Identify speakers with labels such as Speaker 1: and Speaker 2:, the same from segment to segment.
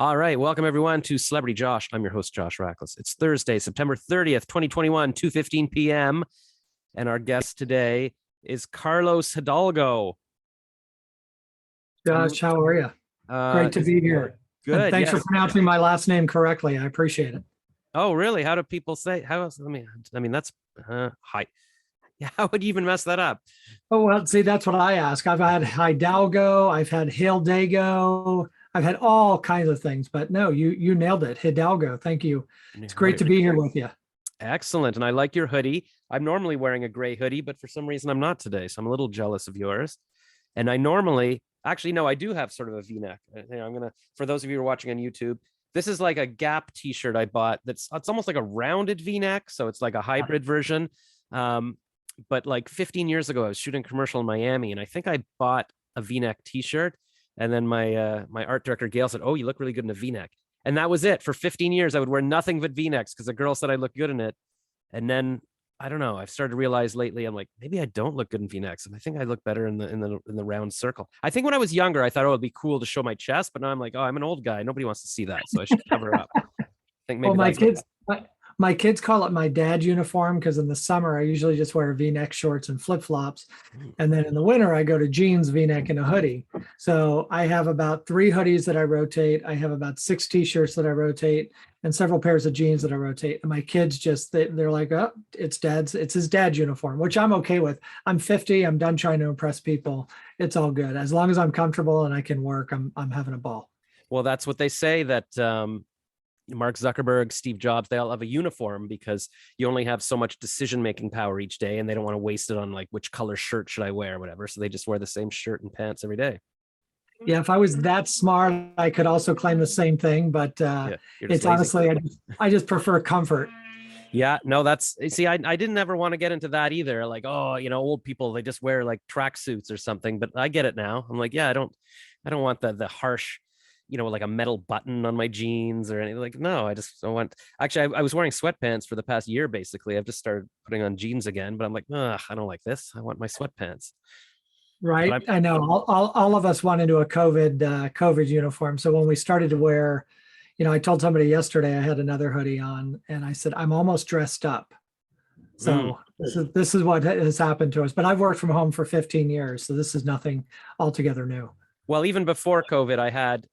Speaker 1: All right. Welcome, everyone, to Celebrity Josh. I'm your host, Josh Rackless. It's Thursday, September 30th, 2021, 2:15 p.m. And our guest today is Carlos Hidalgo.
Speaker 2: Josh, how are you? Great to be here.
Speaker 1: Good.
Speaker 2: And thanks
Speaker 1: yes.
Speaker 2: for pronouncing my last name correctly. I appreciate it.
Speaker 1: Oh, really? How do people say? How else? That's hi. Yeah, how would you even mess that up?
Speaker 2: Oh, well, see, that's what I ask. I've had Hidalgo, I've had Hidalgo, I've had all kinds of things, but no, you nailed it. Hidalgo. Thank you. It's great to be here with you.
Speaker 1: Excellent. And I like your hoodie. I'm normally wearing a gray hoodie, but for some reason I'm not today. So I'm a little jealous of yours. And I normally, actually, no, I do have sort of a V-neck. For those of you who are watching on YouTube, this is like a Gap t-shirt I bought. It's almost like a rounded V-neck. So it's like a hybrid version. But like 15 years ago, I was shooting a commercial in Miami, and I think I bought a V-neck t-shirt. And then my art director, Gail, said, "Oh, you look really good in a V-neck." And that was it. For 15 years, I would wear nothing but V-necks because the girl said I looked good in it. And then, I don't know, I've started to realize lately, I'm like, maybe I don't look good in V-necks. And I think I look better in the round circle. I think when I was younger, I thought, oh, it'd be cool to show my chest. But now I'm like, oh, I'm an old guy. Nobody wants to see that. So I should cover up. I think maybe
Speaker 2: my kids call it my dad uniform because in the summer I usually just wear V-neck shorts and flip-flops, and then in the winter I go to jeans, V-neck, and a hoodie. So I have about 3 hoodies that I rotate. I have about 6 t-shirts that I rotate, and several pairs of jeans that I rotate. And my kids they're like, "Oh, it's his dad's uniform," which I'm okay with. I'm 50. I'm done trying to impress people. It's all good as long as I'm comfortable and I can work. I'm having a ball.
Speaker 1: Well, that's what they say, that Mark Zuckerberg, Steve Jobs, they all have a uniform because you only have so much decision-making power each day, and they don't want to waste it on like which color shirt should I wear or whatever. So they just wear the same shirt and pants every day.
Speaker 2: Yeah, if I was that smart, I could also claim the same thing, but it's lazy. Honestly, I just prefer comfort.
Speaker 1: Yeah, no, I didn't ever want to get into that either. Like, oh, old people, they just wear like tracksuits or something, but I get it now. I'm like, yeah, I don't want the harsh, like a metal button on my jeans or anything. Like, no, I want, actually, I was wearing sweatpants for the past year, basically. I've just started putting on jeans again, but I'm like, I don't like this. I want my sweatpants.
Speaker 2: Right. I know all of us went into a COVID uniform. So when we started to wear, I told somebody yesterday I had another hoodie on and I said, I'm almost dressed up. So this is what has happened to us, but I've worked from home for 15 years. So this is nothing altogether new.
Speaker 1: Well, even before COVID, I had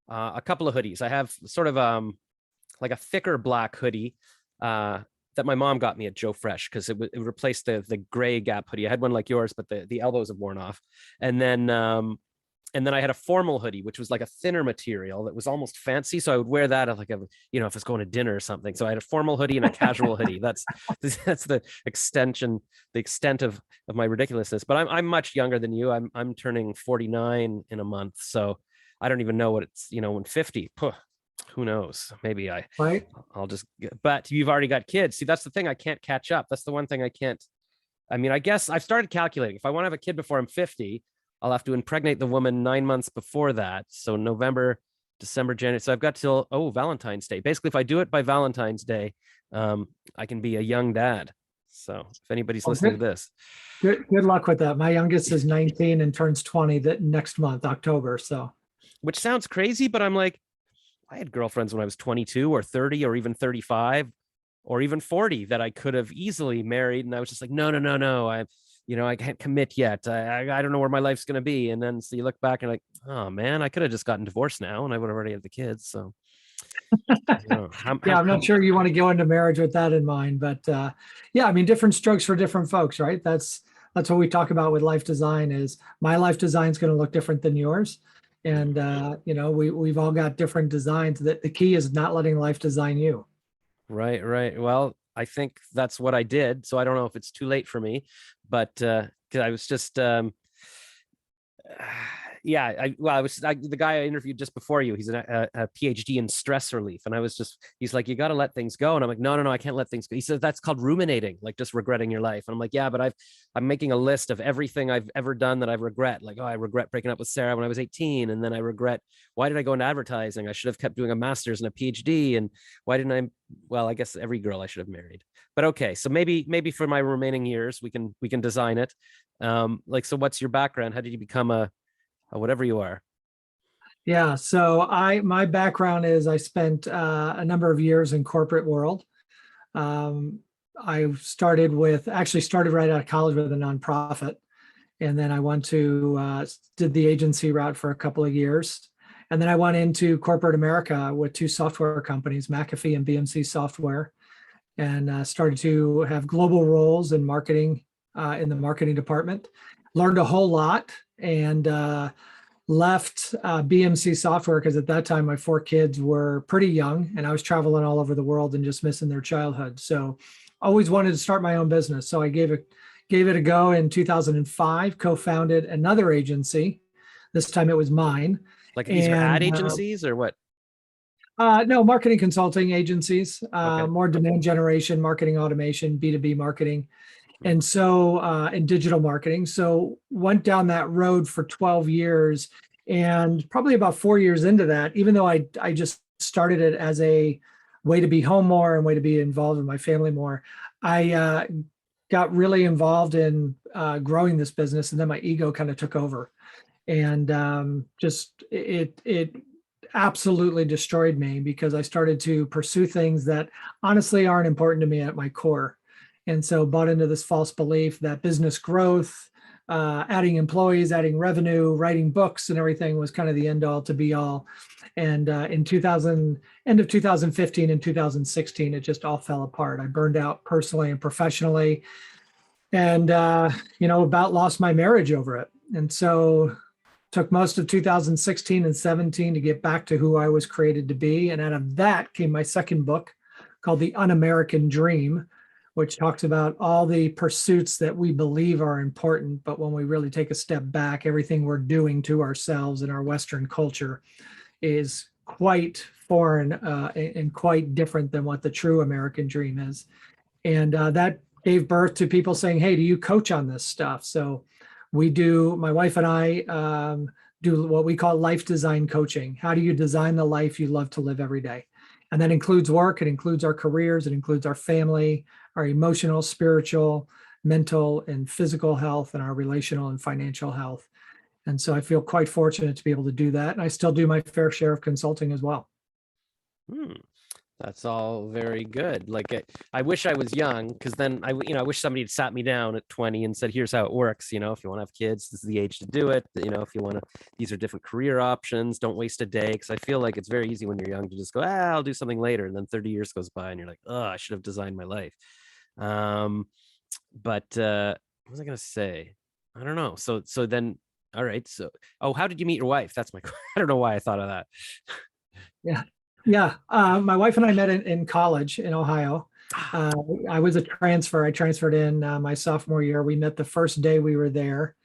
Speaker 1: a couple of hoodies. I have sort of like a thicker black hoodie that my mom got me at Joe Fresh because it replaced the gray Gap hoodie. I had one like yours, but the elbows have worn off. And then I had a formal hoodie, which was like a thinner material that was almost fancy. So I would wear that if I was going to dinner or something. So I had a formal hoodie and a casual hoodie. That's the extent of my ridiculousness. But I'm much younger than you. I'm turning 49 in a month. So I don't even know what it's, when 50, who knows? Maybe I'll just, but you've already got kids. See, that's the thing. I can't catch up. That's the one thing I can't. I mean, I guess I've started calculating. If I want to have a kid before I'm 50, I'll have to impregnate the woman 9 months before that. So November, December, January. So I've got till, Valentine's Day. Basically, if I do it by Valentine's Day, I can be a young dad. So if anybody's listening to this.
Speaker 2: Good luck with that. My youngest is 19 and turns 20 next month, October. So.
Speaker 1: Which sounds crazy, but I'm like, I had girlfriends when I was 22 or 30 or even 35 or even 40 that I could have easily married. And I was just like, no. I can't commit yet. I don't know where my life's going to be. And then so you look back and like, oh man, I could have just gotten divorced now and I would have already had the kids. So
Speaker 2: I'm not sure you want to go into marriage with that in mind, but different strokes for different folks, right? That's what we talk about with life design is my life design is going to look different than yours. And, we've all got different designs. That the key is not letting life design you.
Speaker 1: Right. Well, I think that's what I did. So I don't know if it's too late for me, but because I was just, the guy I interviewed just before you, he's a PhD in stress relief. And he's like, you got to let things go. And I'm like, no, I can't let things go. He says, that's called ruminating, like just regretting your life. And I'm like, yeah, but I'm making a list of everything I've ever done that I regret. Like, I regret breaking up with Sarah when I was 18. And then I regret, why did I go into advertising? I should have kept doing a master's and a PhD. And why didn't I guess every girl I should have married. But okay. So maybe for my remaining years, we can design it. So what's your background? How did you become whatever you are?
Speaker 2: Yeah. So my background is I spent a number of years in corporate world. Um, I actually started right out of college with a nonprofit. And then I went to, did the agency route for a couple of years. And then I went into corporate America with two software companies, McAfee and BMC Software, and started to have global roles in marketing, in the marketing department. Learned a whole lot, and left BMC Software because at that time my four kids were pretty young and I was traveling all over the world and just missing their childhood. So always wanted to start my own business. So I gave it a go in 2005, co-founded another agency. This time it was mine.
Speaker 1: Like these are ad
Speaker 2: And
Speaker 1: agencies or what?
Speaker 2: no, marketing consulting agencies,
Speaker 1: Okay.
Speaker 2: more demand generation, marketing automation, B2B marketing.
Speaker 1: Hmm.
Speaker 2: And so, in digital marketing. So went down that road for 12 years. And probably about 4 years into that, even though I just started it as a way to be home more and way to be involved with my family more, I got really involved in growing this business. And then my ego kind of took over. And just it absolutely destroyed me because I started to pursue things that honestly aren't important to me at my core. And so bought into this false belief that business growth, adding employees, adding revenue, writing books and everything was kind of the end all to be all. And in 2000, end of 2015 and 2016, it just all fell apart. I burned out personally and professionally, and about lost my marriage over it. And so took most of 2016 and 17 to get back to who I was created to be. And out of that came my second book called The Un-American Dream, which talks about all the pursuits that we believe are important. But when we really take a step back, everything we're doing to ourselves in our Western culture is quite foreign and quite different than what the true American dream is. And that gave birth to people saying, "Hey, do you coach on this stuff?" So my wife and I do what we call life design coaching. How do you design the life you love to live every day? And that includes work, it includes our careers, it includes our family, our emotional, spiritual, mental, and physical health, and our relational and financial health. And so I feel quite fortunate to be able to do that. And I still do my fair share of consulting as well.
Speaker 1: Hmm. That's all very good. Like I wish I was young because then I wish somebody had sat me down at 20 and said, here's how it works. If you want to have kids, this is the age to do it. If you want to, these are different career options. Don't waste a day. Because I feel like it's very easy when you're young to just go, I'll do something later. And then 30 years goes by and you're like, oh, I should have designed my life. But what was I going to say? I don't know. So then, all right. So, how did you meet your wife? That's my, I don't know why I thought of that.
Speaker 2: Yeah. Yeah. My wife and I met in college in Ohio. Uh, I was a transfer. I transferred in my sophomore year. We met the first day we were there.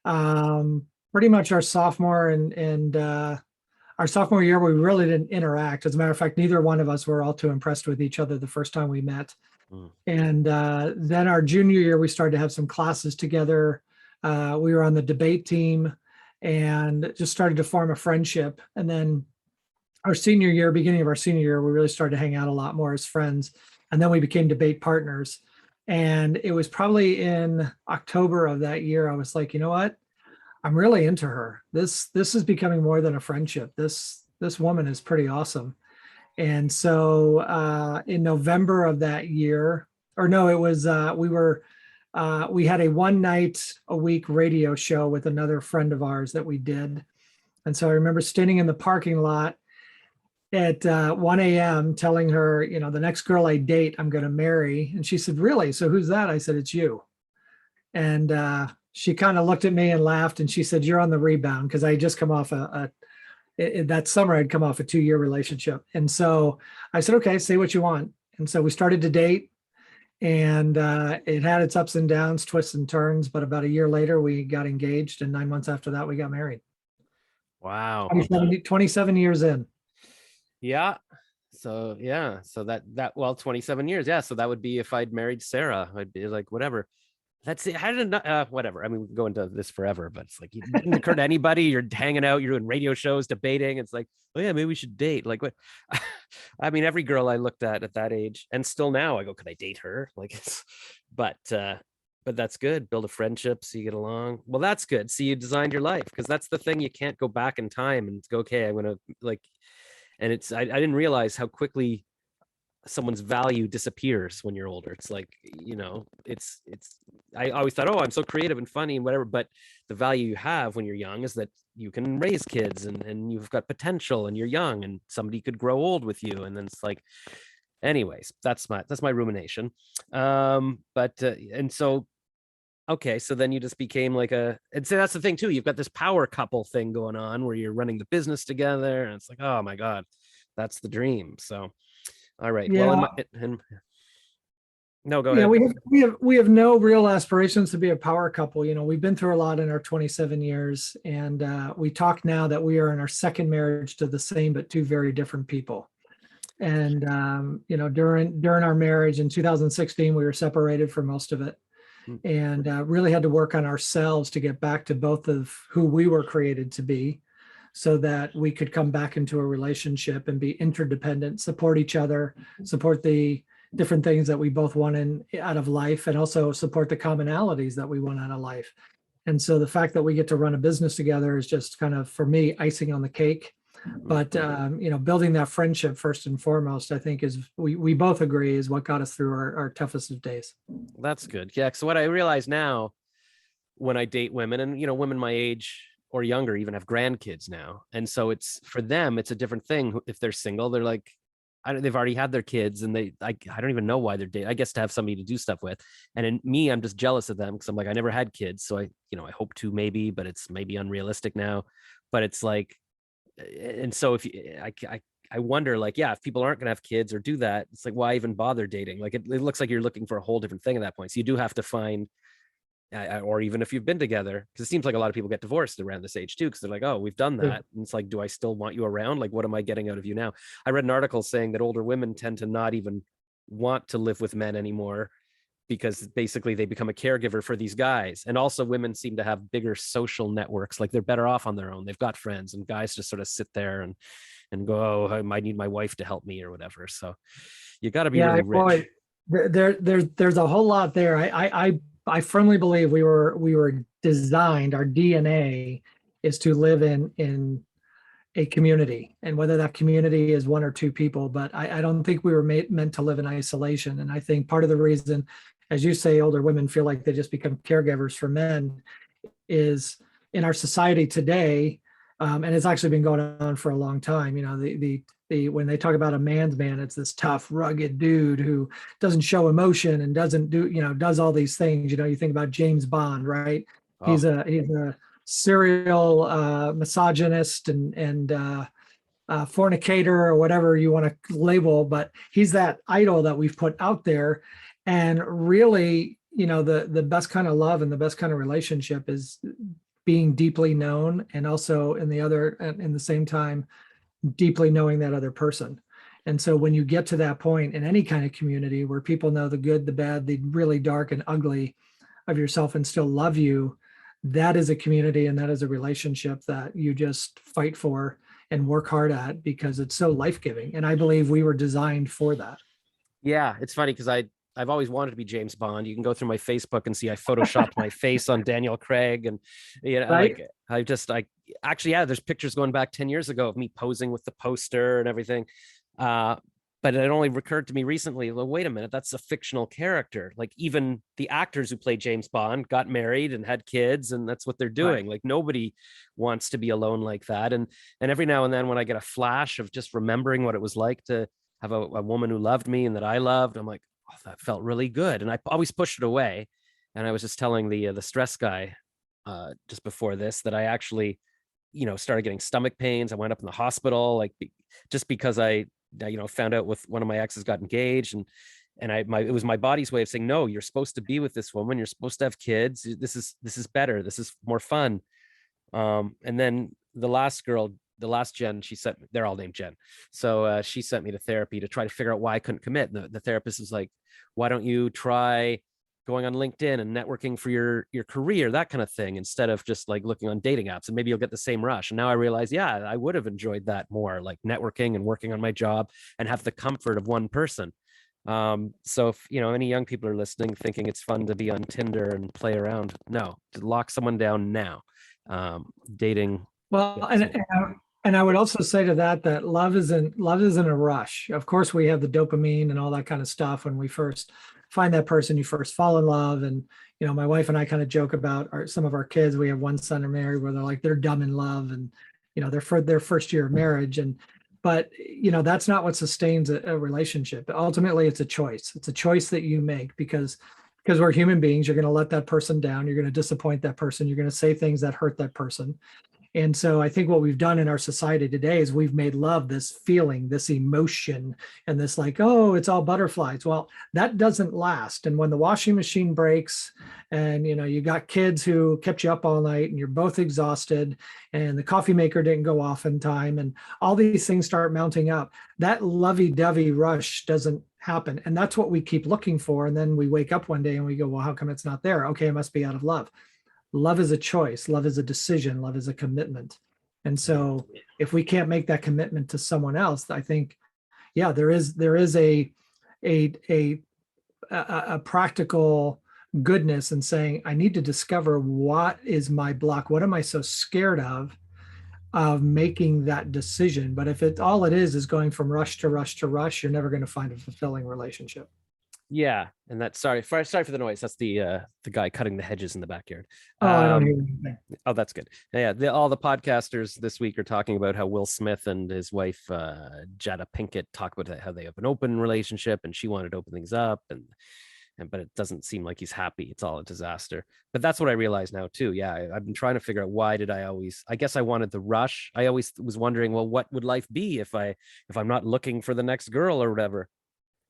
Speaker 2: Pretty much our sophomore and our sophomore year, we really didn't interact. As a matter of fact, neither one of us were all too impressed with each other the first time we met.
Speaker 1: Mm.
Speaker 2: And then our junior year, we started to have some classes together. We were on the debate team and just started to form a friendship. And then our senior year, beginning of our senior year, we really started to hang out a lot more as friends. And then we became debate partners. And it was probably in October of that year, I was like, you know what? I'm really into her. This is becoming more than a friendship. This woman is pretty awesome. And so in November of that year, or no, it was we had a one night a week radio show with another friend of ours that we did. And so I remember standing in the parking lot at 1 a.m. telling her, the next girl I date, I'm going to marry. And she said, "Really? So who's that?" I said, "It's you." And she kind of looked at me and laughed. And she said, "You're on the rebound," because I had just come off that summer, I'd come off a 2 year relationship. And so I said, "Okay, say what you want." And so we started to date, and it had its ups and downs, twists and turns. But about a year later, we got engaged. And 9 months after that, we got married.
Speaker 1: Wow.
Speaker 2: 27 years in.
Speaker 1: Yeah. So yeah. So well, 27 years. Yeah. So that would be if I'd married Sarah. I'd be like, whatever. That's it. How did it whatever. I mean, we can go into this forever, but it's like it didn't occur to anybody. You're hanging out, you're doing radio shows, debating. It's like, oh yeah, maybe we should date. Like what? I mean, every girl I looked at that age, and still now I go, could I date her? Like but but that's good. Build a friendship so you get along. Well, that's good. So you designed your life, because that's the thing. You can't go back in time and go, okay, I'm gonna like, and it's I didn't realize how quickly someone's value disappears when you're older. It's like, it's I always thought, oh, I'm so creative and funny and whatever, but the value you have when you're young is that you can raise kids, and you've got potential, and you're young, and somebody could grow old with you. And then it's like, anyways, that's my rumination. But and so okay, so then you just became like and so that's the thing too. You've got this power couple thing going on where you're running the business together, and it's like, oh my God, that's the dream. So, all right. Well,
Speaker 2: Yeah.
Speaker 1: no, go
Speaker 2: Yeah,
Speaker 1: ahead.
Speaker 2: we have no real aspirations to be a power couple. We've been through a lot in our 27 years, and we talk now that we are in our second marriage to the same but two very different people. And during our marriage in 2016, we were separated for most of it,
Speaker 1: Hmm.
Speaker 2: and really had to work on ourselves to get back to both of who we were created to be, so that we could come back into a relationship and be interdependent, support each other, support the different things that we both want out of life, and also support the commonalities that we want out of life. And so the fact that we get to run a business together is just kind of, for me, icing on the cake. But building that friendship first and foremost, I think is we both agree is what got us through our toughest of days.
Speaker 1: That's good. Yeah. So what I realize now when I date women, and women my age or younger even have grandkids now, and so it's for them, it's a different thing. If they're single, they're like, they've already had their kids, and I don't even know why they're dating. I guess to have somebody to do stuff with. And in me, I'm just jealous of them, because I'm like, I never had kids, so I hope to, maybe, but it's maybe unrealistic now. But it's like, and so if you, I wonder, like, yeah, if people aren't going to have kids or do that, it's like, why even bother dating? Like, it looks like you're looking for a whole different thing at that point. So you do have to find, or even if you've been together, because it seems like a lot of people get divorced around this age too, because they're like, oh, we've done
Speaker 2: Yeah.
Speaker 1: that. And it's like, do I still want you around? Like, what am I getting out of you now? I read an article saying that older women tend to not even want to live with men anymore, because basically they become a caregiver for these guys. And also women seem to have bigger social networks, like they're better off on their own. They've got friends, and guys just sort of sit there and go, oh, I might need my wife to help me or whatever. So you got to be
Speaker 2: Yeah,
Speaker 1: really
Speaker 2: boy,
Speaker 1: rich.
Speaker 2: there's a whole lot there. I firmly believe we were designed, our DNA is to live in a community, and whether that community is one or two people, but I don't think we were meant to live in isolation. And I think part of the reason, as you say, older women feel like they just become caregivers for men is in our society today, and it's actually been going on for a long time. When they talk about a man's man, it's this tough, rugged dude who doesn't show emotion and doesn't does all these things. You think about James Bond, right?
Speaker 1: Oh,
Speaker 2: He's a serial misogynist and fornicator, or whatever you want to label, but he's that idol that we've put out there. And really, the best kind of love and the best kind of relationship is being deeply known, and also in the same time, deeply knowing that other person. And so when you get to that point in any kind of community where people know the good, the bad, the really dark and ugly of yourself and still love you, that is a community, and that is a relationship that you just fight for and work hard at, because it's so life-giving. And I believe we were designed for that.
Speaker 1: yeah. It's funny because I've always wanted to be James Bond. You can go through my Facebook and see I photoshopped my face on Daniel Craig, and
Speaker 2: Right.
Speaker 1: like I actually, yeah, there's pictures going back 10 years ago of me posing with the poster and everything. Uh, but it only recurred to me recently, well, wait a minute, that's a fictional character. Like, even the actors who play James Bond got married and had kids, and that's what they're
Speaker 2: Right.
Speaker 1: doing. Like, nobody wants to be alone like that. And every now and then when I get a flash of just remembering what it was like to have a woman who loved me and that I loved, I'm like, oh, that felt really good. And I always pushed it away. And I was just telling the stress guy just before this that I actually, started getting stomach pains. I went up in the hospital, like, just because I found out with one of my exes got engaged, and it was my body's way of saying, no, you're supposed to be with this woman. You're supposed to have kids. This is better. This is more fun. And then the last Jen, she sent me, they're all named Jen. So she sent me to therapy to try to figure out why I couldn't commit. And the therapist was like, why don't you try going on LinkedIn and networking for your career, that kind of thing, instead of just like looking on dating apps, and maybe you'll get the same rush. And now I realize, yeah, I would have enjoyed that more, like networking and working on my job and have the comfort of one person. So if any young people are listening thinking it's fun to be on Tinder and play around, no, to lock someone down now. Dating.
Speaker 2: Well,
Speaker 1: Yeah, so
Speaker 2: and I would also say to that that love isn't a rush. Of course, we have the dopamine and all that kind of stuff when we first find that person, you first fall in love. And my wife and I kind of joke about some of our kids. We have one son are married where they're like they're dumb in love, and they're for their first year of marriage. And but that's not what sustains a relationship. Ultimately, it's a choice. It's a choice that you make because we're human beings. You're going to let that person down. You're going to disappoint that person. You're going to say things that hurt that person. And so I think what we've done in our society today is we've made love this feeling, this emotion, and this like, oh, it's all butterflies. Well, that doesn't last. And when the washing machine breaks and you got kids who kept you up all night and you're both exhausted and the coffee maker didn't go off in time and all these things start mounting up, that lovey-dovey rush doesn't happen. And that's what we keep looking for. And then we wake up one day and we go, well, how come it's not there? Okay, it must be out of love. Love is a choice. Love is a decision. Love is a commitment. And so if we can't make that commitment to someone else, I think, yeah, there is a practical goodness in saying, I need to discover what is my block. What am I so scared of making that decision? But if all it is going from rush to rush to rush, you're never going to find a fulfilling relationship.
Speaker 1: yeah, and that's sorry for the noise. That's the guy cutting the hedges in the backyard.
Speaker 2: Oh, I don't hear
Speaker 1: Um,
Speaker 2: anything.
Speaker 1: oh, that's good. Yeah, all the podcasters this week are talking about how Will Smith and his wife Jada Pinkett talk about how they have an open relationship, and she wanted to open things up, and but it doesn't seem like he's happy. It's all a disaster. But that's what I realize now too. Yeah, I've been trying to figure out why did I guess I wanted the rush. I always was wondering, well, what would life be if I'm not looking for the next girl or whatever.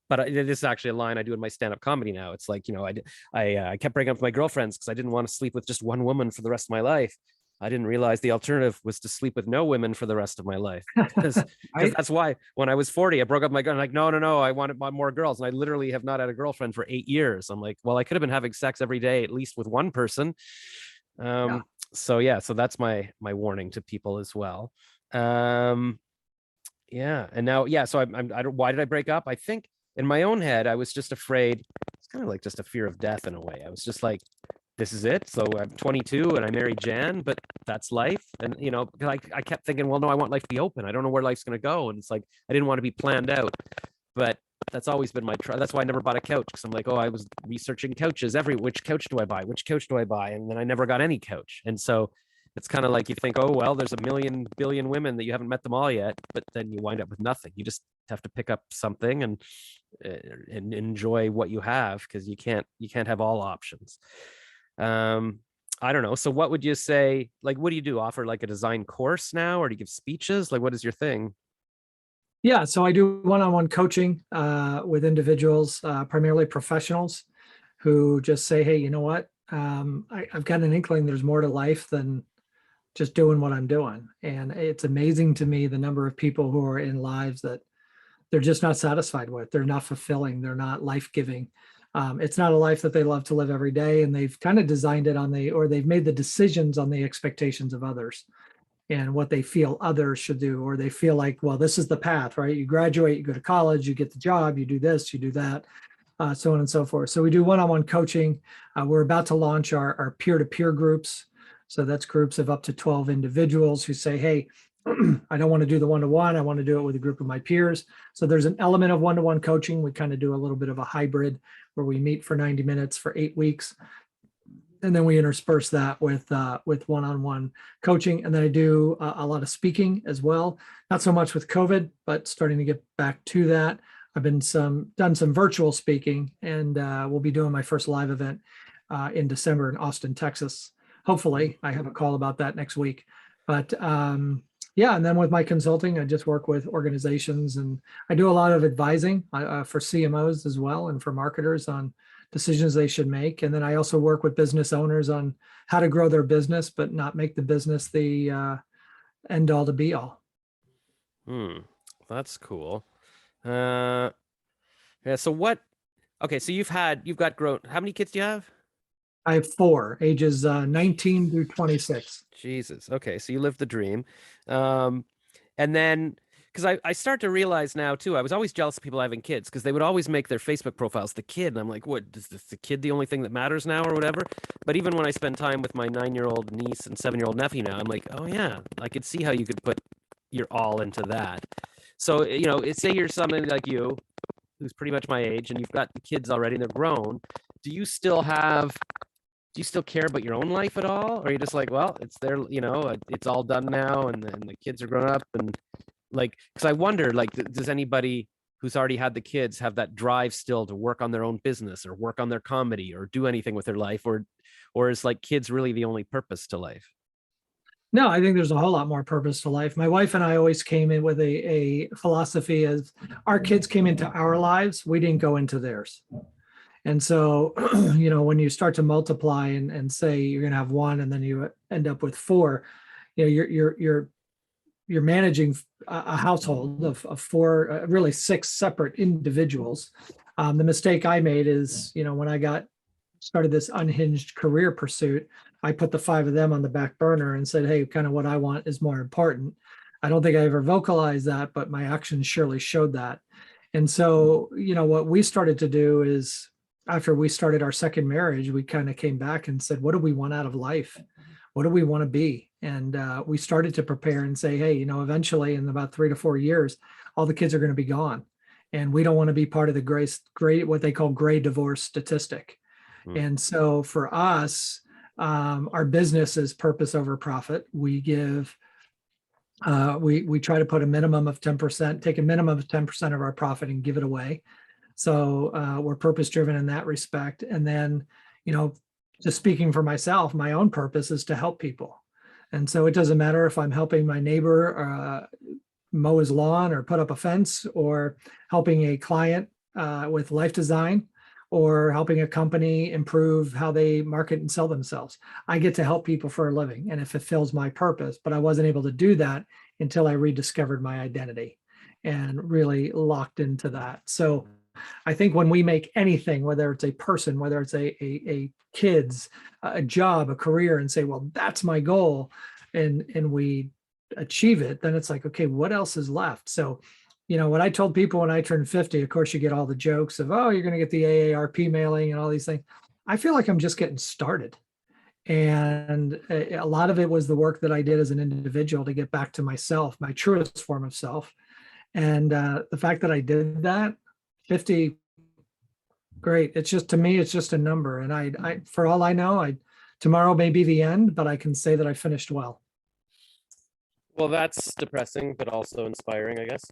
Speaker 1: But this is actually a line I do in my stand-up comedy now. It's like, I kept breaking up with my girlfriends because I didn't want to sleep with just one woman for the rest of my life. I didn't realize the alternative was to sleep with no women for the rest of my life. Because
Speaker 2: Right?
Speaker 1: that's why when I was 40, I broke up with my girl. I'm like, no, I wanted more girls. And I literally have not had a girlfriend for 8 years. I'm like, well, I could have been having sex every day, at least with one person.
Speaker 2: Yeah.
Speaker 1: So that's my warning to people as well. Yeah. And now, yeah. So I don't, why did I break up? I think in my own head, I was just afraid. It's kind of like just a fear of death in a way. I was just like, this is it. So I'm 22 and I married Jan, but that's life. And, I kept thinking, well, no, I want life to be open. I don't know where life's going to go. And it's like, I didn't want to be planned out, but that's always been my try. That's why I never bought a couch. Cause I'm like, oh, I was researching couches which couch do I buy? Which couch do I buy? And then I never got any couch. And so it's kind of like you think, oh, well, there's a million billion women that you haven't met them all yet, but then you wind up with nothing. You just have to pick up something and enjoy what you have because you can't have all options. I don't know. So what would you say? Like, what do you do? Offer like a design course now, or do you give speeches? Like, what is your thing?
Speaker 2: Yeah, so I do one-on-one coaching with individuals, primarily professionals, who just say, "Hey, you know what? I've got an inkling there's more to life than just doing what I'm doing." And it's amazing to me the number of people who are in lives that they're just not satisfied with. They're not fulfilling. They're not life-giving. It's not a life that they love to live every day, and they've kind of designed it or they've made the decisions on the expectations of others and what they feel others should do, or they feel like, well, this is the path, right? You graduate, you go to college, you get the job, you do this, you do that, so on and so forth. So we do one-on-one coaching. We're about to launch our peer-to-peer groups. So that's groups of up to 12 individuals who say, hey, I don't want to do the one-to-one. I want to do it with a group of my peers. So there's an element of one-to-one coaching. We kind of do a little bit of a hybrid where we meet for 90 minutes for 8 weeks. And then we intersperse that with one-on-one coaching. And then I do a lot of speaking as well. Not so much with COVID, but starting to get back to that. I've done some virtual speaking, and we'll be doing my first live event in December in Austin, Texas. Hopefully, I have a call about that next week. But yeah, and then with my consulting, I just work with organizations, and I do a lot of advising for CMOs as well, and for marketers on decisions they should make. And then I also work with business owners on how to grow their business, but not make the business the end all to be all.
Speaker 1: That's cool. Yeah. So what? Okay. So you've got grown. How many kids do you have?
Speaker 2: I have 4, ages 19 through 26.
Speaker 1: Jesus. Okay. So you lived the dream. And then because I start to realize now too, I was always jealous of people having kids because they would always make their Facebook profiles the kid. And I'm like, what, is this the kid the only thing that matters now or whatever? But even when I spend time with my 9-year-old niece and 7-year-old nephew now, I'm like, oh yeah, I could see how you could put your all into that. So, say you're somebody like you, who's pretty much my age, and you've got the kids already and they're grown. Do you still care about your own life at all? Or are you just like, well, it's there, it's all done now and the kids are grown up and like, because I wonder, like, does anybody who's already had the kids have that drive still to work on their own business or work on their comedy or do anything with their life, or is like kids really the only purpose to life?
Speaker 2: No, I think there's a whole lot more purpose to life. My wife and I always came in with a philosophy as our kids came into our lives, we didn't go into theirs. And so, when you start to multiply and say you're going to have one, and then you end up with four, you're managing a household of four, really six separate individuals. The mistake I made is, when I started this unhinged career pursuit, I put the five of them on the back burner and said, hey, kind of what I want is more important. I don't think I ever vocalized that, but my actions surely showed that. And so, what we started to do is, after we started our second marriage, we kind of came back and said, what do we want out of life? What do we want to be? And we started to prepare and say, hey, eventually in about 3 to 4 years, all the kids are going to be gone. And we don't want to be part of the gray, what they call gray divorce statistic. And so for us, our business is purpose over profit. We give, we try to put a minimum of 10%, take a minimum of 10% of our profit and give it away. So we're purpose driven in that respect. And then, just speaking for myself, my own purpose is to help people. And so it doesn't matter if I'm helping my neighbor mow his lawn or put up a fence, or helping a client with life design, or helping a company improve how they market and sell themselves. I get to help people for a living, and it fulfills my purpose. But I wasn't able to do that until I rediscovered my identity and really locked into that. So I think when we make anything, whether it's a person, whether it's a kids, a job, a career, and say, well, that's my goal, and we achieve it, then it's like, okay, what else is left? So, what I told people when I turned 50, of course, you get all the jokes of, oh, you're going to get the AARP mailing and all these things. I feel like I'm just getting started. And a lot of it was the work that I did as an individual to get back to myself, my truest form of self. And the fact that I did that, 50, great. It's just, to me, it's just a number. And I for all I know, tomorrow may be the end, but I can say that I finished well.
Speaker 1: Well, that's depressing, but also inspiring, I guess.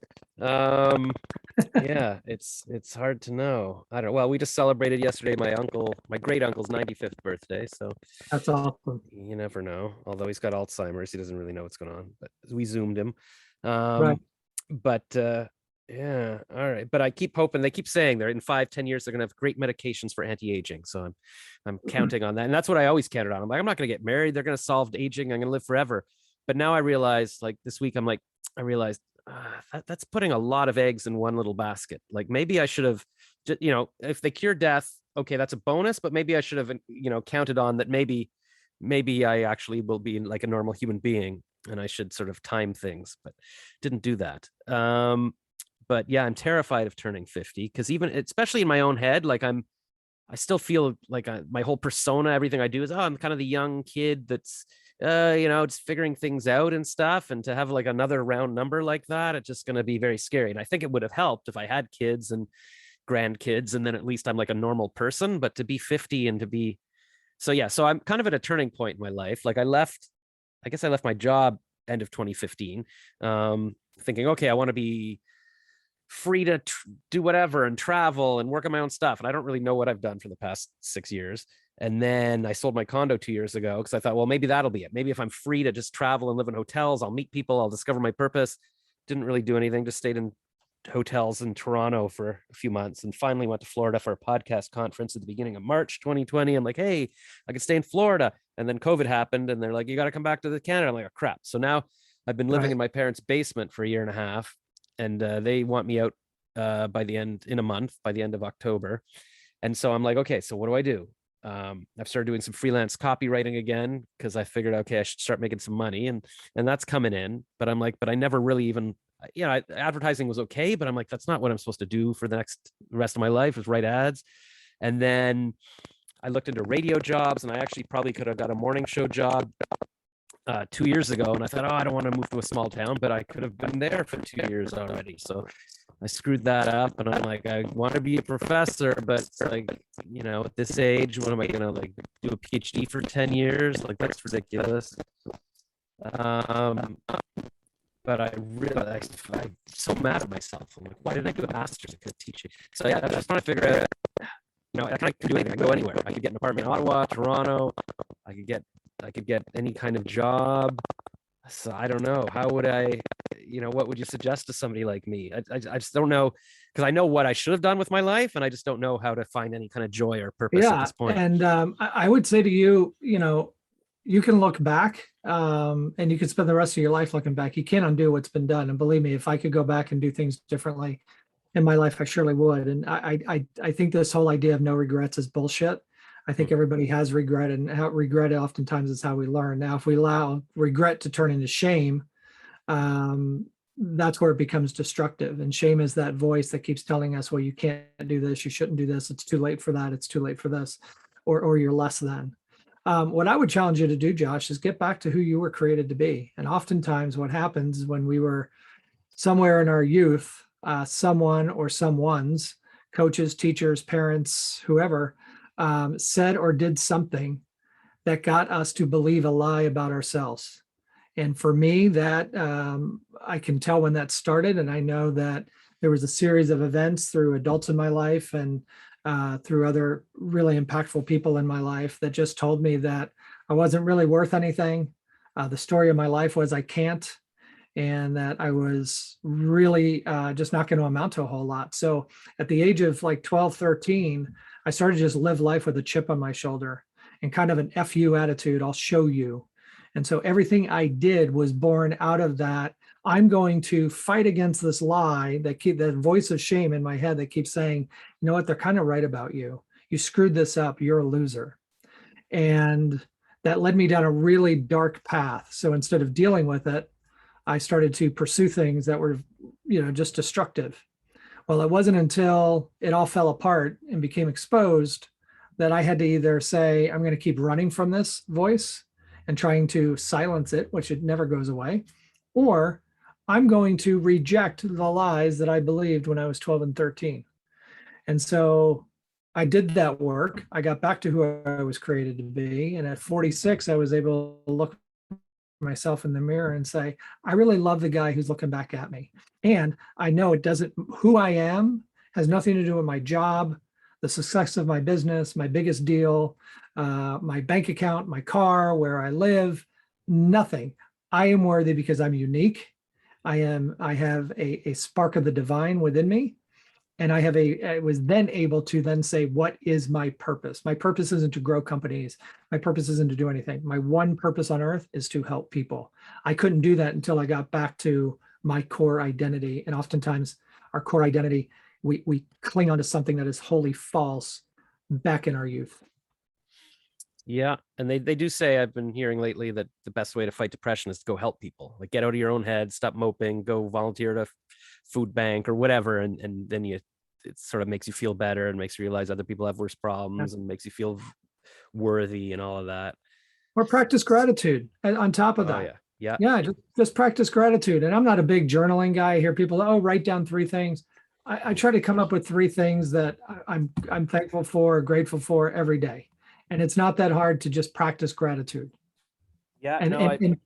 Speaker 1: Yeah, it's hard to know. I don't. Well, we just celebrated yesterday my great uncle's 95th birthday, so
Speaker 2: That's awesome.
Speaker 1: you never know. Although he's got Alzheimer's, he doesn't really know what's going on. But we zoomed him.
Speaker 2: Right.
Speaker 1: But yeah, all right. But I keep hoping, they keep saying they're in 5-10 years they're gonna have great medications for anti-aging. So I'm counting on that, and that's what I always counted on. I'm like, I'm not gonna get married. They're gonna solve aging. I'm gonna live forever. But now I realize, like this week, I realized that's putting a lot of eggs in one little basket. Like maybe I should have, if they cure death, okay, that's a bonus. But maybe I should have, counted on that. Maybe I actually will be like a normal human being, and I should sort of time things, but didn't do that. But yeah, I'm terrified of turning 50 because even, especially in my own head, like I still feel like my whole persona, everything I do is, oh, I'm kind of the young kid that's, just figuring things out and stuff. And to have like another round number like that, it's just going to be very scary. And I think it would have helped if I had kids and grandkids, and then at least I'm like a normal person. But to be 50 and to be, so yeah, so I'm kind of at a turning point in my life. Like I guess I left my job end of 2015, thinking, okay, I want to be free to do whatever and travel and work on my own stuff. And I don't really know what I've done for the past 6 years. And then I sold my condo 2 years ago because I thought, well, maybe that'll be it. Maybe if I'm free to just travel and live in hotels, I'll meet people, I'll discover my purpose. Didn't really do anything, just stayed in hotels in Toronto for a few months, and finally went to Florida for a podcast conference at the beginning of March 2020. I'm like, hey, I could stay in Florida. And then COVID happened, and they're like, you got to come back to Canada. I'm like, oh, crap. So now I've been living in my parents' basement for a year and a half, and they want me out by the end of October. And so I'm like, okay, so what do I do? I've started doing some freelance copywriting again because I figured, okay, I should start making some money, and that's coming in. But I'm like, but I never really even, advertising was okay, but I'm like, that's not what I'm supposed to do for the rest of my life, is write ads. And then I looked into radio jobs, and I actually probably could have got a morning show job 2 years ago. And I thought, oh, I don't want to move to a small town, but I could have been there for 2 years already. So I screwed that up, and I'm like, I want to be a professor, but like, at this age, what am I gonna like do a PhD for 10 years? Like, that's ridiculous. But I'm so mad at myself. I'm like, why did I do a master's? I could teach it. So yeah, I was trying to figure out, I can do anything. I can go anywhere. I could get an apartment in Ottawa, Toronto. I could get any kind of job. So I don't know. How would I, what would you suggest to somebody like me? I just don't know, because I know what I should have done with my life, and I just don't know how to find any kind of joy or purpose at this point.
Speaker 2: And I would say to you, you can look back and you can spend the rest of your life looking back. You can't undo what's been done. And believe me, if I could go back and do things differently in my life, I surely would. And I think this whole idea of no regrets is bullshit. I think everybody has regret, and regret oftentimes is how we learn. Now, if we allow regret to turn into shame, that's where it becomes destructive. And shame is that voice that keeps telling us, well, you can't do this, you shouldn't do this, it's too late for that, it's too late for this, or you're less than. What I would challenge you to do, Josh, is get back to who you were created to be. And oftentimes what happens when we were somewhere in our youth, someone or someone's, coaches, teachers, parents, whoever, said or did something that got us to believe a lie about ourselves. And for me, that I can tell when that started. And I know that there was a series of events through adults in my life and through other really impactful people in my life that just told me that I wasn't really worth anything. The story of my life was I can't, and that I was really just not going to amount to a whole lot. So at the age of like 12, 13, I started to just live life with a chip on my shoulder and kind of an F you attitude. I'll show you. And so everything I did was born out of that. I'm going to fight against this lie that voice of shame in my head that keeps saying, you know what, they're kind of right about you. You screwed this up. You're a loser. And that led me down a really dark path. So instead of dealing with it, I started to pursue things that were, just destructive. Well, it wasn't until it all fell apart and became exposed that I had to either say, I'm going to keep running from this voice and trying to silence it, which it never goes away, or I'm going to reject the lies that I believed when I was 12 and 13. And so I did that work. I got back to who I was created to be. And at 46, I was able to look myself in the mirror and say, I really love the guy who's looking back at me. And I know who I am has nothing to do with my job, the success of my business, my biggest deal, my bank account, my car, where I live, nothing. I am worthy because I'm unique. I have a spark of the divine within me. And I was then able to then say, what is my purpose? My purpose isn't to grow companies. My purpose isn't to do anything. My one purpose on earth is to help people. I couldn't do that until I got back to my core identity. And oftentimes our core identity, we cling onto something that is wholly false back in our youth.
Speaker 1: Yeah. And they do say, I've been hearing lately, that the best way to fight depression is to go help people. Like, get out of your own head, stop moping, go volunteer at a food bank or whatever. And then it sort of makes you feel better and makes you realize other people have worse problems and makes you feel worthy and all of that.
Speaker 2: Or practice gratitude on top of that.
Speaker 1: Oh, yeah.
Speaker 2: Yeah. Just practice gratitude. And I'm not a big journaling guy. I hear people, write down 3 things. I try to come up with 3 things that I'm thankful for, grateful for every day. And it's not that hard to just practice gratitude.
Speaker 1: Yeah.
Speaker 2: And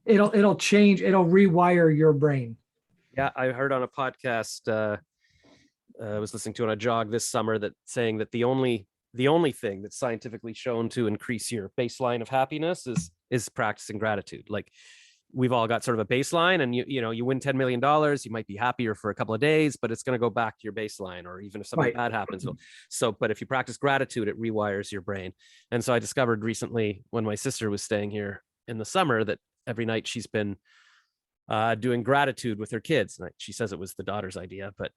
Speaker 2: it'll change, it'll rewire your brain.
Speaker 1: Yeah. I heard on a podcast, I was listening to on a jog this summer, that saying that the only thing that's scientifically shown to increase your baseline of happiness is practicing gratitude. Like, we've all got sort of a baseline, and you win $10 million, you might be happier for a couple of days, but it's going to go back to your baseline, or even if something bad happens. But if you practice gratitude, it rewires your brain. And so I discovered recently, when my sister was staying here in the summer, that every night she's been doing gratitude with her kids. And she says it was the daughter's idea, but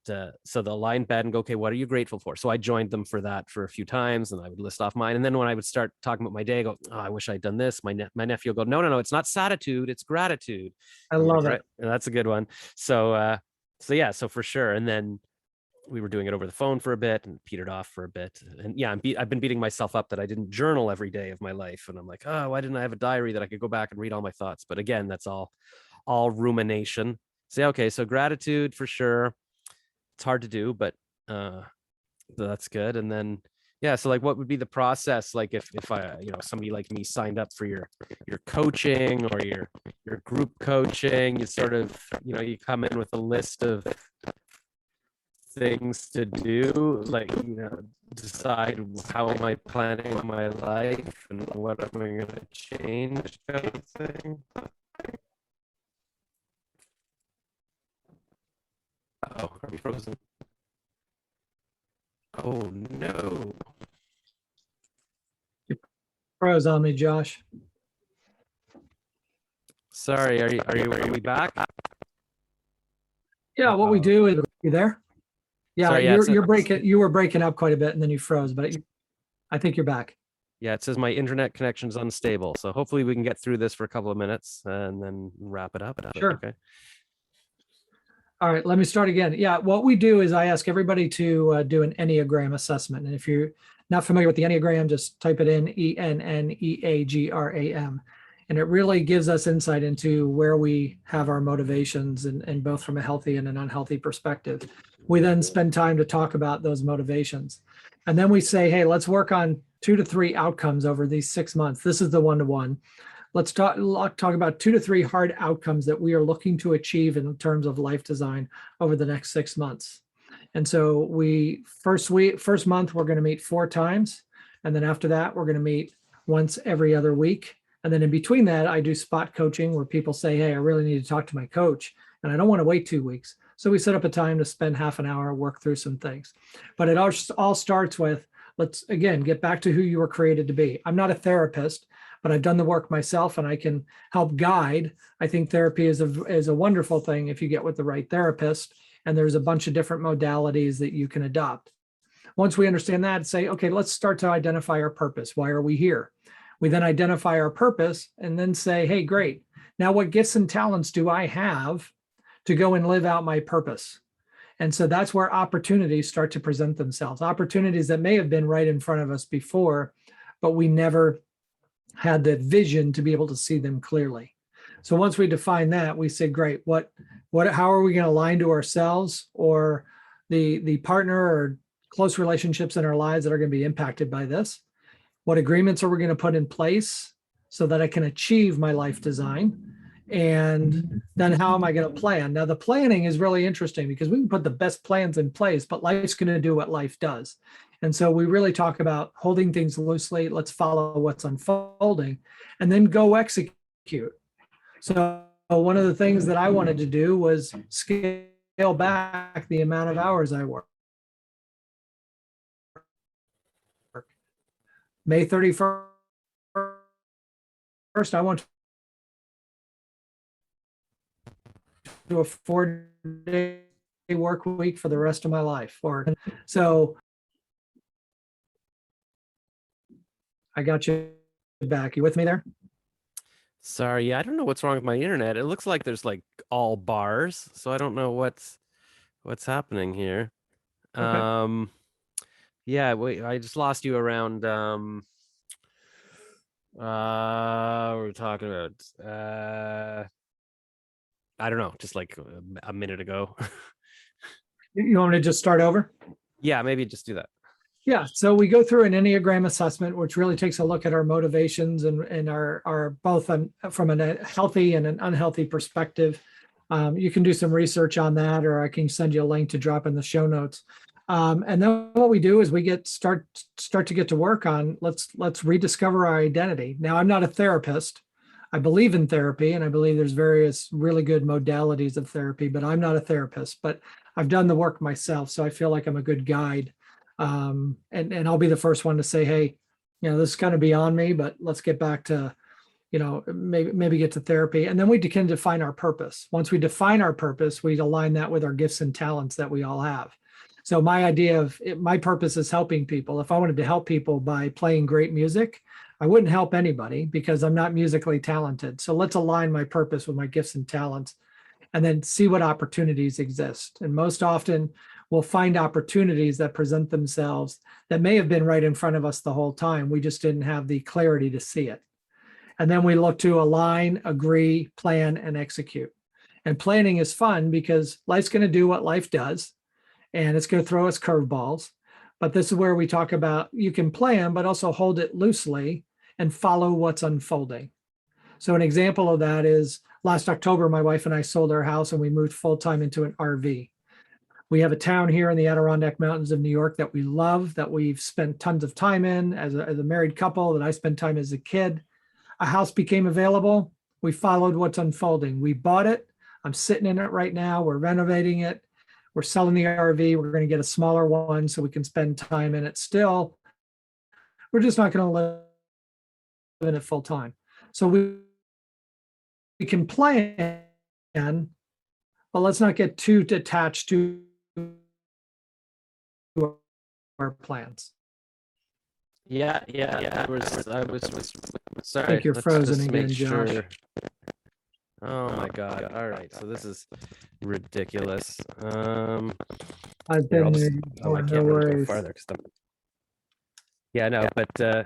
Speaker 1: so they'll lie in bed and go, okay, what are you grateful for? So I joined them for that for a few times, and I would list off mine. And then when I would start talking about my day, I go, oh, I wish I'd done this. My nephew will go, no, it's not satitude, it's gratitude.
Speaker 2: I love it.
Speaker 1: And that's a good one. So yeah, so for sure. And then we were doing it over the phone for a bit and petered off for a bit. And yeah, I've been beating myself up that I didn't journal every day of my life. And I'm like, oh, why didn't I have a diary that I could go back and read all my thoughts? But again, that's all rumination. Say, okay, so gratitude for sure. It's hard to do, but that's good. And then yeah, so like what would be the process like if I, somebody like me signed up for your coaching or your group coaching? You sort of, you come in with a list of things to do, like, decide how am I planning my life and what am I going to change, kind of thing. Oh, are we frozen? Oh no.
Speaker 2: You froze on me, Josh.
Speaker 1: Sorry, are we back?
Speaker 2: Yeah, what we do is, you there? Yeah,
Speaker 1: Sorry, yeah,
Speaker 2: you were breaking up quite a bit and then you froze, but I think you're back.
Speaker 1: Yeah, it says my internet connection's unstable. So hopefully we can get through this for a couple of minutes and then wrap it up.
Speaker 2: Sure.
Speaker 1: Okay.
Speaker 2: All right, let me start again. Yeah, what we do is I ask everybody to do an Enneagram assessment. And if you're not familiar with the Enneagram, just type it in, ENNEAGRAM. And it really gives us insight into where we have our motivations and both from a healthy and an unhealthy perspective. We then spend time to talk about those motivations. And then we say, hey, let's work on 2 to 3 outcomes over these 6 months. This is the 1-to-1. Let's talk about 2 to 3 hard outcomes that we are looking to achieve in terms of life design over the next 6 months. And so first month, we're going to meet 4 times. And then after that, we're going to meet once every other week. And then in between that, I do spot coaching where people say, hey, I really need to talk to my coach and I don't want to wait 2 weeks. So we set up a time to spend half an hour, work through some things. But it all starts with, let's again, get back to who you were created to be. I'm not a therapist, but I've done the work myself and I can help guide. I think therapy is a wonderful thing if you get with the right therapist. And there's a bunch of different modalities that you can adopt. Once we understand that, say, okay, let's start to identify our purpose. Why are we here? We then identify our purpose and then say, hey, great. Now what gifts and talents do I have to go and live out my purpose? And so that's where opportunities start to present themselves. Opportunities that may have been right in front of us before, but we never had the vision to be able to see them clearly. So once we define that, we say, great, how are we going to align to ourselves or the partner or close relationships in our lives that are going to be impacted by this? What agreements are we going to put in place so that I can achieve my life design? And then how am I going to plan? Now, the planning is really interesting because we can put the best plans in place, but life's going to do what life does. And so we really talk about holding things loosely. Let's follow what's unfolding and then go execute. So one of the things that I wanted to do was scale back the amount of hours I work. May 31st, I want to do a 4-day work week for the rest of my life. So I got you back. You with me there?
Speaker 1: Sorry, yeah, I don't know what's wrong with my internet. It looks like there's like all bars, so I don't know what's happening here.
Speaker 2: Okay.
Speaker 1: Yeah, wait, I just lost you around what were we talking about? I don't know, just like a minute ago.
Speaker 2: You want me to just start over?
Speaker 1: Yeah, maybe just do that.
Speaker 2: Yeah, so we go through an Enneagram assessment, which really takes a look at our motivations and our both from a healthy and an unhealthy perspective. You can do some research on that, or I can send you a link to drop in the show notes. And then what we do is we start to get to work on let's rediscover our identity. Now, I'm not a therapist. I believe in therapy, and I believe there's various really good modalities of therapy, but I'm not a therapist. But I've done the work myself, so I feel like I'm a good guide. And I'll be the first one to say, hey, this is kind of beyond me, but let's get back to maybe get to therapy. And then we can define our purpose. Once we define our purpose, we align that with our gifts and talents that we all have. So my idea of my purpose is helping people. If I wanted to help people by playing great music, I wouldn't help anybody because I'm not musically talented. So let's align my purpose with my gifts and talents and then see what opportunities exist. And most often we'll find opportunities that present themselves that may have been right in front of us the whole time. We just didn't have the clarity to see it. And then we look to align, agree, plan, and execute. And planning is fun because life's going to do what life does, and it's going to throw us curveballs. But this is where we talk about you can plan, but also hold it loosely and follow what's unfolding. So an example of that is last October, my wife and I sold our house and we moved full-time into an RV. We have a town here in the Adirondack Mountains of New York that we love, that we've spent tons of time in as a married couple, that I spent time as a kid. A house became available. We followed what's unfolding. We bought it. I'm sitting in it right now. We're renovating it. We're selling the RV. We're going to get a smaller one so we can spend time in it still. We're just not going to live in it full time. So we can plan, but let's not get too attached to our plans.
Speaker 1: Yeah. I was sorry.
Speaker 2: I think you're
Speaker 1: let's
Speaker 2: frozen
Speaker 1: just
Speaker 2: again,
Speaker 1: make
Speaker 2: Josh.
Speaker 1: sure. Oh my God. All right. So this is ridiculous.
Speaker 2: I've
Speaker 1: Here, I'll
Speaker 2: been
Speaker 1: just,
Speaker 2: there.
Speaker 1: I
Speaker 2: No
Speaker 1: can't really go
Speaker 2: worries.
Speaker 1: farther because yeah, no, but yeah,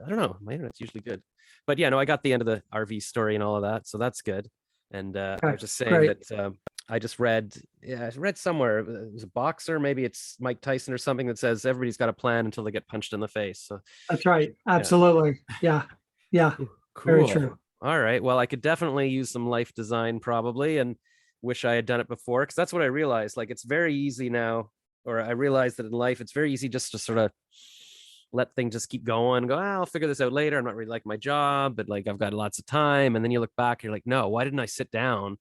Speaker 1: I don't know. My internet's usually good. But yeah, no, I got the end of the RV story and all of that. So that's good. And I
Speaker 2: Okay,
Speaker 1: was just saying
Speaker 2: great.
Speaker 1: that I just read, I read somewhere, it was a boxer, maybe it's Mike Tyson or something that says everybody's got a plan until they get punched in the face. So
Speaker 2: That's right.
Speaker 1: yeah.
Speaker 2: Absolutely. Yeah. Yeah. Very
Speaker 1: Cool.
Speaker 2: true.
Speaker 1: All right. Well, I could definitely use some life design probably, and wish I had done it before, because that's what I realized. Like it's very easy now, or I realized that in life it's very easy just to sort of let things just keep going, go, I'll figure this out later. I'm not really liking my job, but like I've got lots of time. And then you look back, you're like, no, why didn't I sit down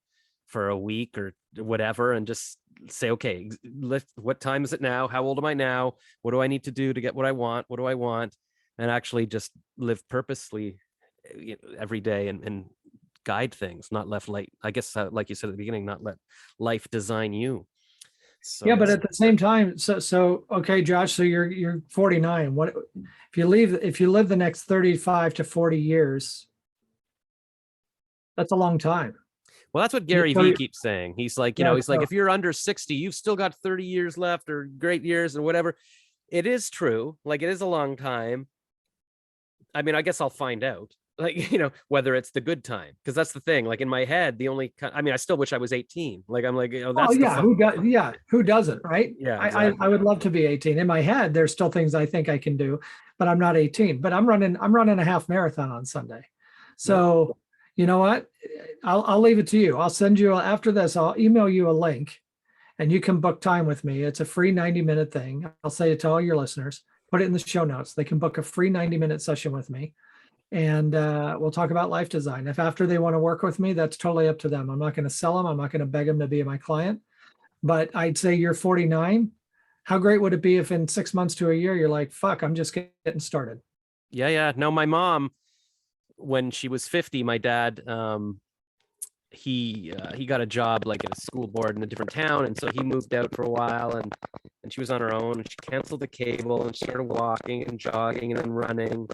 Speaker 1: for a week or whatever and just say, okay, what time is it now? How old am I now? What do I need to do to get what I want? What do I want? And actually just live purposely every day and guide things, not left light. I guess, like you said at the beginning, not let life design you. So
Speaker 2: Yeah, but at the same time, so okay, Josh, so you're 49. What if you live the next 35 to 40 years? That's a long time.
Speaker 1: well, that's what Gary Vee keeps saying. He's like,
Speaker 2: Yeah,
Speaker 1: he's like, if you're under 60, you've still got 30 years left or great years or whatever. It is true. Like it is a long time. I mean, I guess I'll find out, like, whether it's the good time. Because that's the thing. Like in my head, I mean, I still wish I was 18. Like, I'm like,
Speaker 2: Oh
Speaker 1: that's the
Speaker 2: yeah,
Speaker 1: fun.
Speaker 2: who doesn't, right?
Speaker 1: Yeah,
Speaker 2: I
Speaker 1: exactly.
Speaker 2: would love to be 18. In my head, there's still things I think I can do, but I'm not 18. But I'm running a half marathon on Sunday. So you know what? I'll leave it to you. I'll send you after this, I'll email you a link and you can book time with me. It's a free 90-minute thing. I'll say it to all your listeners. Put it in the show notes. They can book a free 90-minute session with me. And we'll talk about life design. If after they want to work with me, that's totally up to them. I'm not going to sell them. I'm not going to beg them to be my client. But I'd say you're 49. How great would it be if in 6 months to a year, you're like, fuck, I'm just getting started.
Speaker 1: Yeah. No, my mom, when she was 50, my dad, he got a job like at a school board in a different town, and so he moved out for a while, and she was on her own, and she canceled the cable and started walking and jogging and then running,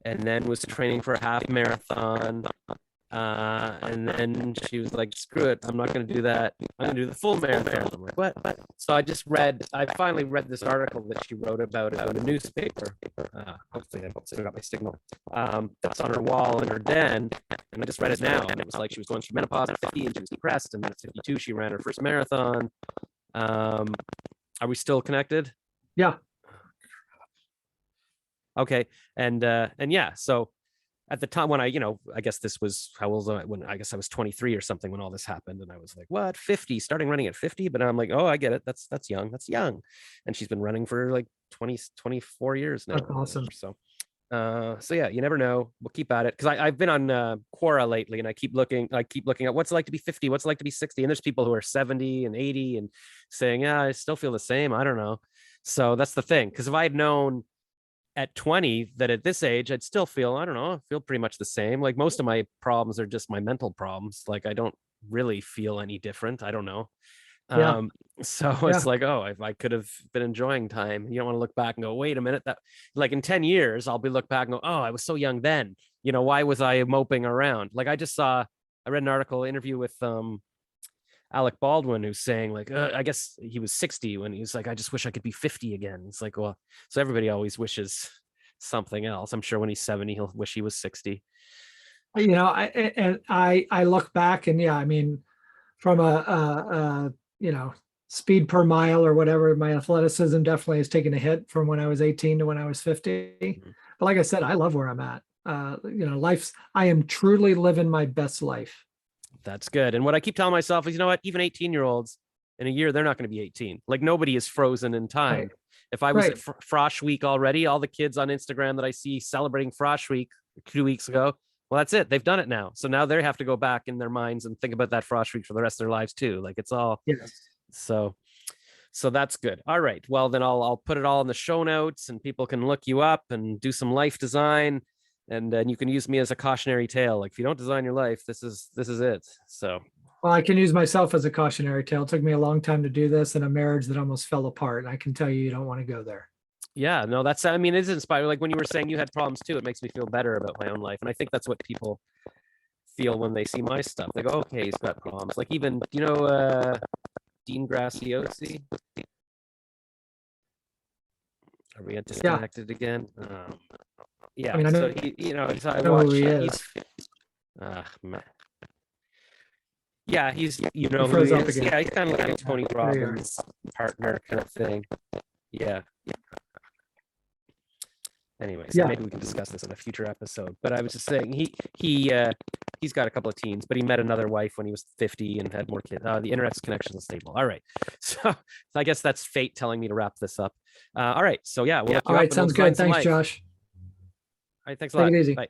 Speaker 1: and then was training for a half marathon, and then she was like, screw it, I'm not going to do that, I'm going to do the full marathon. I'm like, what? So I finally read this article that she wrote about it in a newspaper. Hopefully I've still got my signal. That's on her wall in her den, and I just read it now, and it was like she was going through menopause at 50 and she was depressed, and at 52 she ran her first marathon. Are we still connected?
Speaker 2: Yeah.
Speaker 1: Okay. And yeah, so at the time when I guess this was, how old was I? When I guess I was 23 or something when all this happened, and I was like, what, 50, starting running at 50? But I'm like, oh, I get it. That's young. And she's been running for like 24 years now.
Speaker 2: That's awesome.
Speaker 1: So yeah, you never know. We'll keep at it, because I've been on Quora lately, and I keep looking at what's it like to be 50, what's it like to be 60, and there's people who are 70 and 80 and saying, yeah, I still feel the same. I don't know. So that's the thing, because if I had known at 20 that at this age I'd still feel, I don't know, I feel pretty much the same. Like most of my problems are just my mental problems. Like I don't really feel any different. I don't know.
Speaker 2: Yeah.
Speaker 1: Um, so
Speaker 2: Yeah.
Speaker 1: it's like, oh, if I could have been enjoying time, you don't want to look back and go, wait a minute, that like in 10 years, I'll be look back and go, oh, I was so young then. You know, why was I moping around? Like I read an article interview with Alec Baldwin who's saying like, I guess he was 60 when he's like, I just wish I could be 50 again. It's like, well, so everybody always wishes something else. I'm sure when he's 70, he'll wish he was 60.
Speaker 2: I look back and yeah, I mean, from speed per mile or whatever, my athleticism definitely has taken a hit from when I was 18 to when I was 50.
Speaker 1: Mhm.
Speaker 2: But like I said, I love where I'm at. I am truly living my best life.
Speaker 1: That's good. And what I keep telling myself is, you know what, even 18-year-olds in a year, they're not going to be 18. Like nobody is frozen in time.
Speaker 2: Right.
Speaker 1: If I was
Speaker 2: Right.
Speaker 1: at Frosh Week already, all the kids on Instagram that I see celebrating Frosh Week 2 weeks ago, well, that's it. They've done it now. So now they have to go back in their minds and think about that Frosh Week for the rest of their lives too. Like it's all
Speaker 2: Yes.
Speaker 1: so that's good. All right. Well, then I'll put it all in the show notes and people can look you up and do some life design. And then you can use me as a cautionary tale. Like if you don't design your life, this is it. So
Speaker 2: Well, I can use myself as a cautionary tale. It took me a long time to do this in a marriage that almost fell apart. I can tell you, you don't want to go there.
Speaker 1: yeah, no, that's, I mean, it's inspiring. Like when you were saying you had problems too, it makes me feel better about my own life. And I think that's what people feel when they see my stuff. They go, okay, he's got problems. Like even, Dean Graciosi. Are we disconnected again? Yeah.
Speaker 2: I mean, I
Speaker 1: So
Speaker 2: know,
Speaker 1: I
Speaker 2: know who
Speaker 1: watch.
Speaker 2: he is.
Speaker 1: Yeah, he's
Speaker 2: He
Speaker 1: who
Speaker 2: froze
Speaker 1: he
Speaker 2: up
Speaker 1: is.
Speaker 2: again.
Speaker 1: Yeah, he's kind of like a Tony
Speaker 2: There you are.
Speaker 1: Robbins partner kind of thing. Yeah. Anyway, so
Speaker 2: Yeah.
Speaker 1: maybe we can discuss this in a future episode. But I was just saying he's got a couple of teens, but he met another wife when he was 50 and had more kids. The internet's connection is stable. All right. So I guess that's fate telling me to wrap this up. All right. So yeah, we'll look you
Speaker 2: All
Speaker 1: up
Speaker 2: right.
Speaker 1: and we'll
Speaker 2: Sounds
Speaker 1: design
Speaker 2: good.
Speaker 1: some
Speaker 2: Thanks,
Speaker 1: life.
Speaker 2: Josh.
Speaker 1: All right, thanks a
Speaker 2: Take
Speaker 1: lot.
Speaker 2: it easy.
Speaker 1: Bye.